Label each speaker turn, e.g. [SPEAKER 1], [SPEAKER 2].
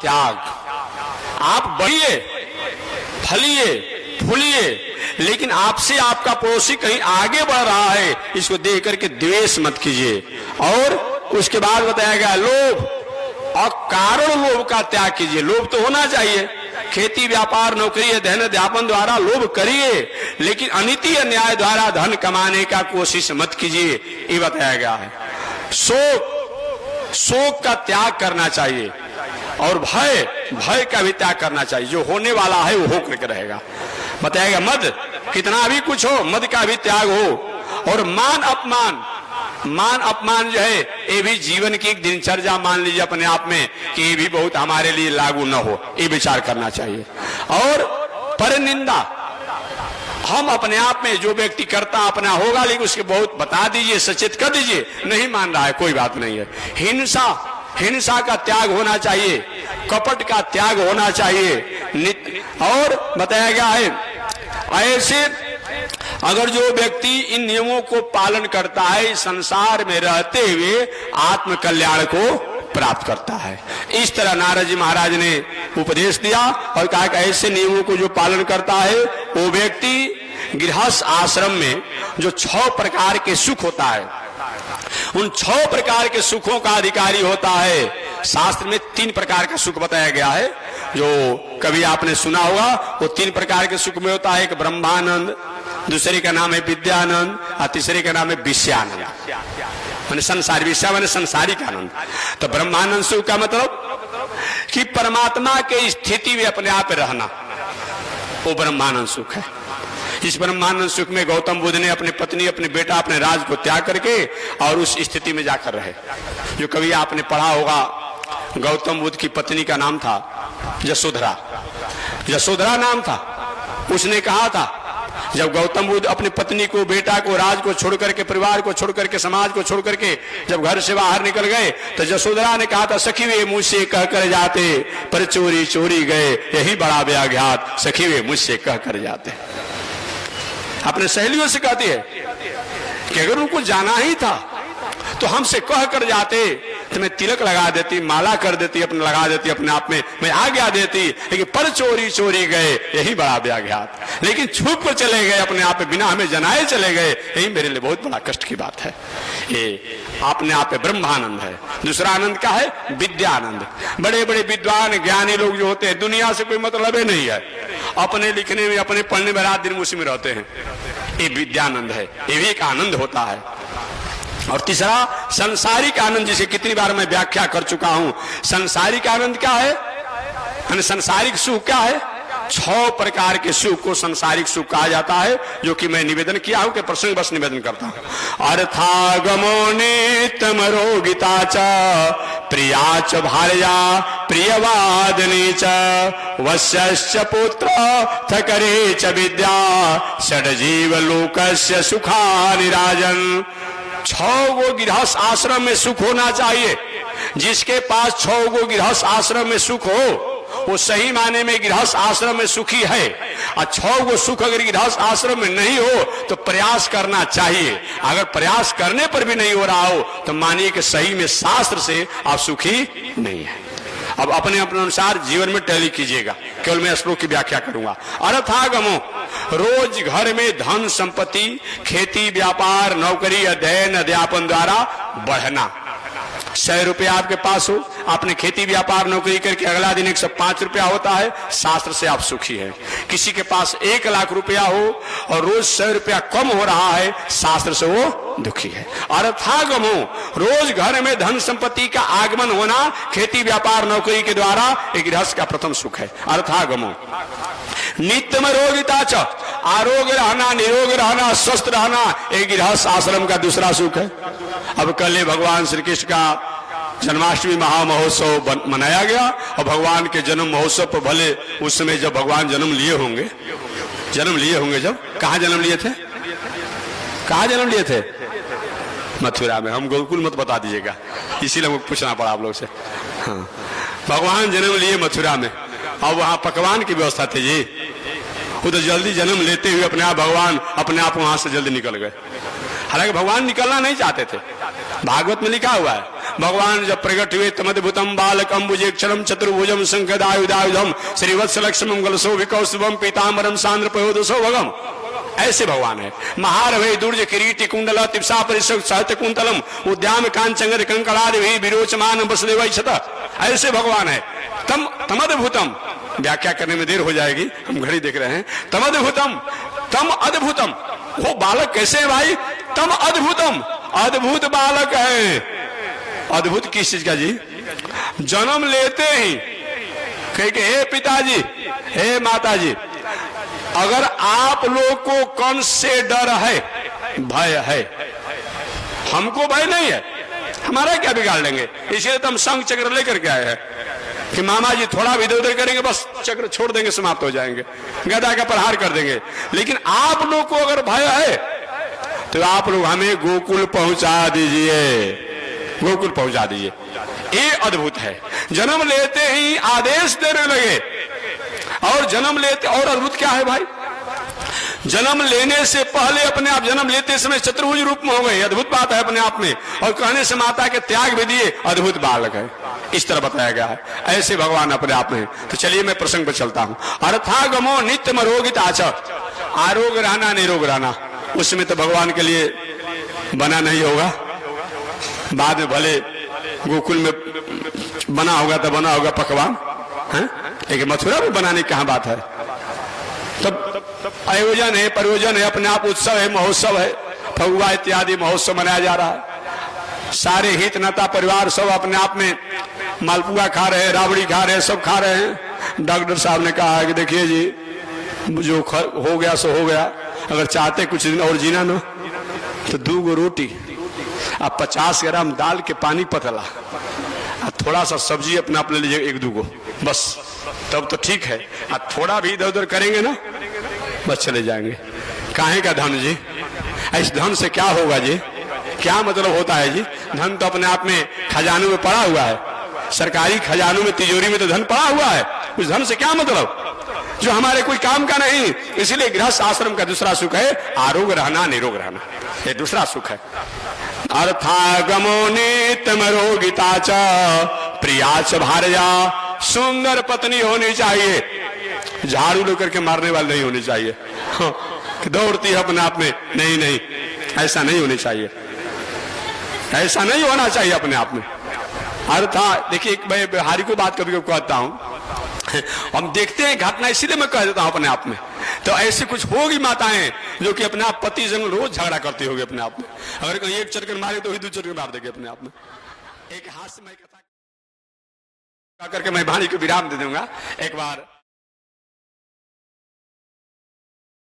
[SPEAKER 1] त्याग। आप बढ़िए, फलिए, फूलिए, लेकिन आपसे आपका पड़ोसी कहीं आगे बढ़ रहा है, इसको देख करके द्वेष मत कीजिए। और उसके बाद बताया गया लोभ, और कारण लोभ का त्याग कीजिए। लोभ तो होना चाहिए, खेती व्यापार नौकरी अध्ययन अध्यापन द्वारा लोभ करिए, लेकिन अनीति अन्याय द्वारा धन कमाने का कोशिश मत कीजिए, ये बताया गया है। शोक का त्याग करना चाहिए, और भय का भी त्याग करना चाहिए। जो होने वाला है वो होकर के रहेगा। बताएगा मद, कितना भी कुछ हो, मद का भी त्याग हो। और मान अपमान जो है, ये भी जीवन की एक दिनचर्या मान लीजिए अपने आप में कि ये भी बहुत हमारे लिए लागू न हो, ये विचार करना चाहिए। और परनिंदा, हम अपने आप में जो व्यक्ति करता अपना होगा, लेकिन उसके बहुत बता दीजिए, सचेत कर दीजिए, नहीं मान रहा है कोई बात नहीं है। हिंसा का त्याग होना चाहिए, कपट का त्याग होना चाहिए। और बताया गया है ऐसे अगर जो व्यक्ति इन नियमों को पालन करता है, संसार में रहते हुए आत्म कल्याण को प्राप्त करता है। इस तरह नारद जी महाराज ने उपदेश दिया और कहा कि ऐसे नियमों को जो पालन करता है वो व्यक्ति गृहस्थ आश्रम में जो 6 प्रकार के सुख होता है, उन 6 प्रकार के सुखों का अधिकारी होता है। शास्त्र में 3 प्रकार का सुख बताया गया है, जो कभी आपने सुना होगा। वो 3 प्रकार के सुख में होता है, एक ब्रह्मानंद, दूसरे का नाम है विद्यानंद, और तीसरे का नाम है विषयानंद, माने संसारी। विषय माने संसारिक आनंद। तो ब्रह्मानंद सुख का मतलब कि परमात्मा के स्थिति में अपने आप रहना, वो ब्रह्मानंद सुख है। इस ब्रह्मानंद सुख में गौतम बुद्ध ने अपनी पत्नी, अपने बेटा, अपने राज को त्याग करके और उस स्थिति में जाकर रहे। जो कभी आपने पढ़ा होगा, गौतम बुद्ध की पत्नी का नाम था यशोधरा। यशोधरा नाम था। उसने कहा था, जब गौतम बुद्ध अपनी पत्नी को, बेटा को, राज को छोड़ करके, परिवार को छोड़ करके, समाज को छोड़ करके जब घर से बाहर निकल गए, तो यशोधरा ने कहा था, सखी वे मुझसे कह कर जाते, पर चोरी चोरी गए, यही बड़ा व्याघात, सखी वे मुझसे कह कर जाते। अपने सहेलियों से कहती है कि अगर उनको जाना ही था तो हमसे कह कर जाते, तो मैं तिलक लगा देती, माला कर देती, अपने लगा देती, अपने आप में मैं आज्ञा देती, लेकिन पर चोरी चोरी गए, यही बड़ा व्याघात। लेकिन छुप कर चले गए, अपने आप में बिना हमें जनाए चले गए, यही मेरे लिए बहुत बड़ा कष्ट की बात है। ये अपने आप में ब्रह्मानंद है। दूसरा आनंद क्या है? विद्यानंद। बड़े बड़े विद्वान ज्ञानी लोग जो होते हैं, दुनिया से कोई मतलब ही नहीं है, अपने लिखने में, अपने पढ़ने में रात दिन उसी में रहते हैं, ये विद्यानंद है। ये भी एक आनंद होता है। और तीसरा संसारिक आनंद, जिसे कितनी बार मैं व्याख्या कर चुका हूं। संसारिक आनंद क्या है? संसारिक सुख क्या है? 6 प्रकार के सुख को संसारिक सुख कहा जाता है, जो कि मैं निवेदन किया हूं कि प्रसंग बस निवेदन करता हूं। अर्थागमो नितमरोगिता च प्रिया च भार्या प्रियवादनी च वश्यश्च पुत्र थकरे च विद्या षड्जीव लोकस्य सुखानि राजन्। 6 गो गृहस्थ आश्रम में सुख होना चाहिए। जिसके पास 6 गो गृहस्थ आश्रम में सुख हो, वो सही माने में गृहस्थ आश्रम में सुखी है। और 6 गो सुख अगर गृहस्थ आश्रम में नहीं हो तो प्रयास करना चाहिए। अगर प्रयास करने पर भी नहीं हो रहा हो तो मानिए कि सही में शास्त्र से आप सुखी नहीं है। अब अपने अपने अनुसार जीवन में टैली कीजिएगा। केवल मैं श्लोक की व्याख्या करूंगा। अर्थागमो, रोज घर में धन संपत्ति, खेती व्यापार नौकरी अध्ययन अध्यापन द्वारा बढ़ना। 100 रुपया आपके पास हो, आपने खेती व्यापार नौकरी करके अगला दिन 105 रुपया होता है, शास्त्र से आप सुखी है। किसी के पास 1 लाख रुपया हो और रोज 100 रुपया कम हो रहा है, शास्त्र से वो दुखी है। अर्थागमो, रोज घर में धन संपत्ति का आगमन होना खेती व्यापार नौकरी के द्वारा एक गृहस्थ का प्रथम सुख है। अर्थागमो नित्यम रोगिता च, आरोग्य रहना, निरोग रहना, स्वस्थ रहना एक गृहस्थ आश्रम का दूसरा सुख है। अब कल भगवान श्री कृष्ण का जन्माष्टमी महामहोत्सव मनाया गया और भगवान के जन्म महोत्सव पर भले उस समय जब भगवान जन्म लिए होंगे जब कहाँ जन्म लिए थे? कहाँ जन्म लिए थे? मथुरा में। हम गोकुल मत बता दीजिएगा, इसीलिए हमको पूछना पड़ा आप लोग से। हाँ, भगवान जन्म लिए मथुरा में और वहां पकवान की व्यवस्था थी जी। खुद जल्दी जन्म लेते हुए अपने आप भगवान अपने आप वहां से जल्दी निकल गए। हालांकि भगवान निकलना नहीं चाहते थे, भागवत में लिखा हुआ है। भगवान जब प्रकट हुए तमद्भुतम बालकम भुजेक्षरम चतुर्भुजम शंखदायुधायुधम श्रीवत्सलक्ष्मम गलशोभिकौस्तुभम पीताम्बरम सांद्रपयोदसो भगम। ऐसे भगवान है। महारभय दुर्ज किरीटी कुंडल तिप्सा परिषद सहत कुंतलम उद्याम कांचंगर कंकड़ादि विरोचमान वसुदेव क्षत। ऐसे भगवान है। तमद्भुतम, व्याख्या करने में देर हो जाएगी, हम घड़ी देख रहे हैं। तमद्भुतम, तम अद्भुतम, वो बालक कैसे है भाई? तम अद्भुतम, अद्भुत बालक है। अद्भुत किस चीज का जी? जन्म लेते ही कहे कि हे पिताजी, हे माताजी, अगर आप लोग को कंस से डर है, भय है, हमको भय नहीं है, हमारा क्या बिगाड़ लेंगे? इसलिए तो हम शंख चक्र लेकर के आए हैं कि मामा जी थोड़ा भी इधर उधर करेंगे बस चक्र छोड़ देंगे, समाप्त हो जाएंगे, गदा का प्रहार कर देंगे। लेकिन आप लोग को अगर भय है तो आप लोग हमें गोकुल पहुंचा दीजिए, गोकुल पहुंचा दीजिए। ये अद्भुत है। जन्म लेते ही आदेश देने लगे। और जन्म लेते, और अद्भुत क्या है भाई? जन्म लेने से पहले अपने आप, जन्म लेते समय चतुर्भुज रूप में हो गए, अद्भुत बात है अपने आप में। और कहने से माता के त्याग भी दिए, अद्भुत बालक है, इस तरह बताया गया है। ऐसे भगवान अपने आप में। तो चलिए मैं प्रसंग पर चलता हूं। अर्थागमो नित्य मरोगित आच, आरोग रहना निरोग रहना, उसमें तो भगवान के लिए बना नहीं होगा। बाद में भले गोकुल में बना होगा तो बना होगा पकवान है, लेकिन मथुरा में बनाने की कहां बात है? तब आयोजन है, प्रयोजन है, अपने आप उत्सव है, महोत्सव है, फगुआ इत्यादि महोत्सव मनाया जा रहा है। सारे हित नाता परिवार सब अपने आप में मालपुआ खा रहे हैं, राबड़ी खा रहे हैं, सब खा रहे हैं। डॉक्टर साहब ने कहा है कि देखिए जी, जो हो गया सो हो गया, अगर चाहते कुछ दिन और जीना ना तो 2 गो रोटी अब 50 ग्राम दाल के पानी पतला, थोड़ा सा सब्जी अपने आप ले लीजिए 1-2 गो बस, तब तो ठीक है। थोड़ा भी इधर उधर करेंगे ना बस चले जाएंगे। काहे का धन जी? इस धन से क्या होगा जी? क्या मतलब होता है जी? धन तो अपने आप में खजानों में पड़ा हुआ है, सरकारी खजानों में, तिजोरी में तो धन पड़ा हुआ है। उस धन से क्या मतलब जो हमारे कोई काम का नहीं? इसीलिए गृहस्थ आश्रम का दूसरा सुख है आरोग्य रहना, निरोग रहना, ये दूसरा सुख है। अर्थागमो नित्यमरोगिता च प्रिया च भार्या, सुंदर पत्नी होनी चाहिए, झाड़ू लेकर के मारने वाली नहीं होनी चाहिए, दौड़ती है अपने आप में, नहीं नहीं, ऐसा नहीं होनी चाहिए, ऐसा नहीं होना चाहिए अपने आप में। अर्थात देखिए, मैं बिहारी को बात कभी कभी कहता हूं, हम देखते हैं घटना, इसीलिए मैं कह देता हूं अपने आप में। तो ऐसी कुछ होगी माताएं जो कि अपने आप पति संग रोज झगड़ा करती होगी अपने आप में। अगर कहीं एक चटकन मारे तो ही 2 चटकन मार देगी अपने आप में। एक हाथ से मैं कथा करके मैं वाणी को विराम दे दूंगा। एक बार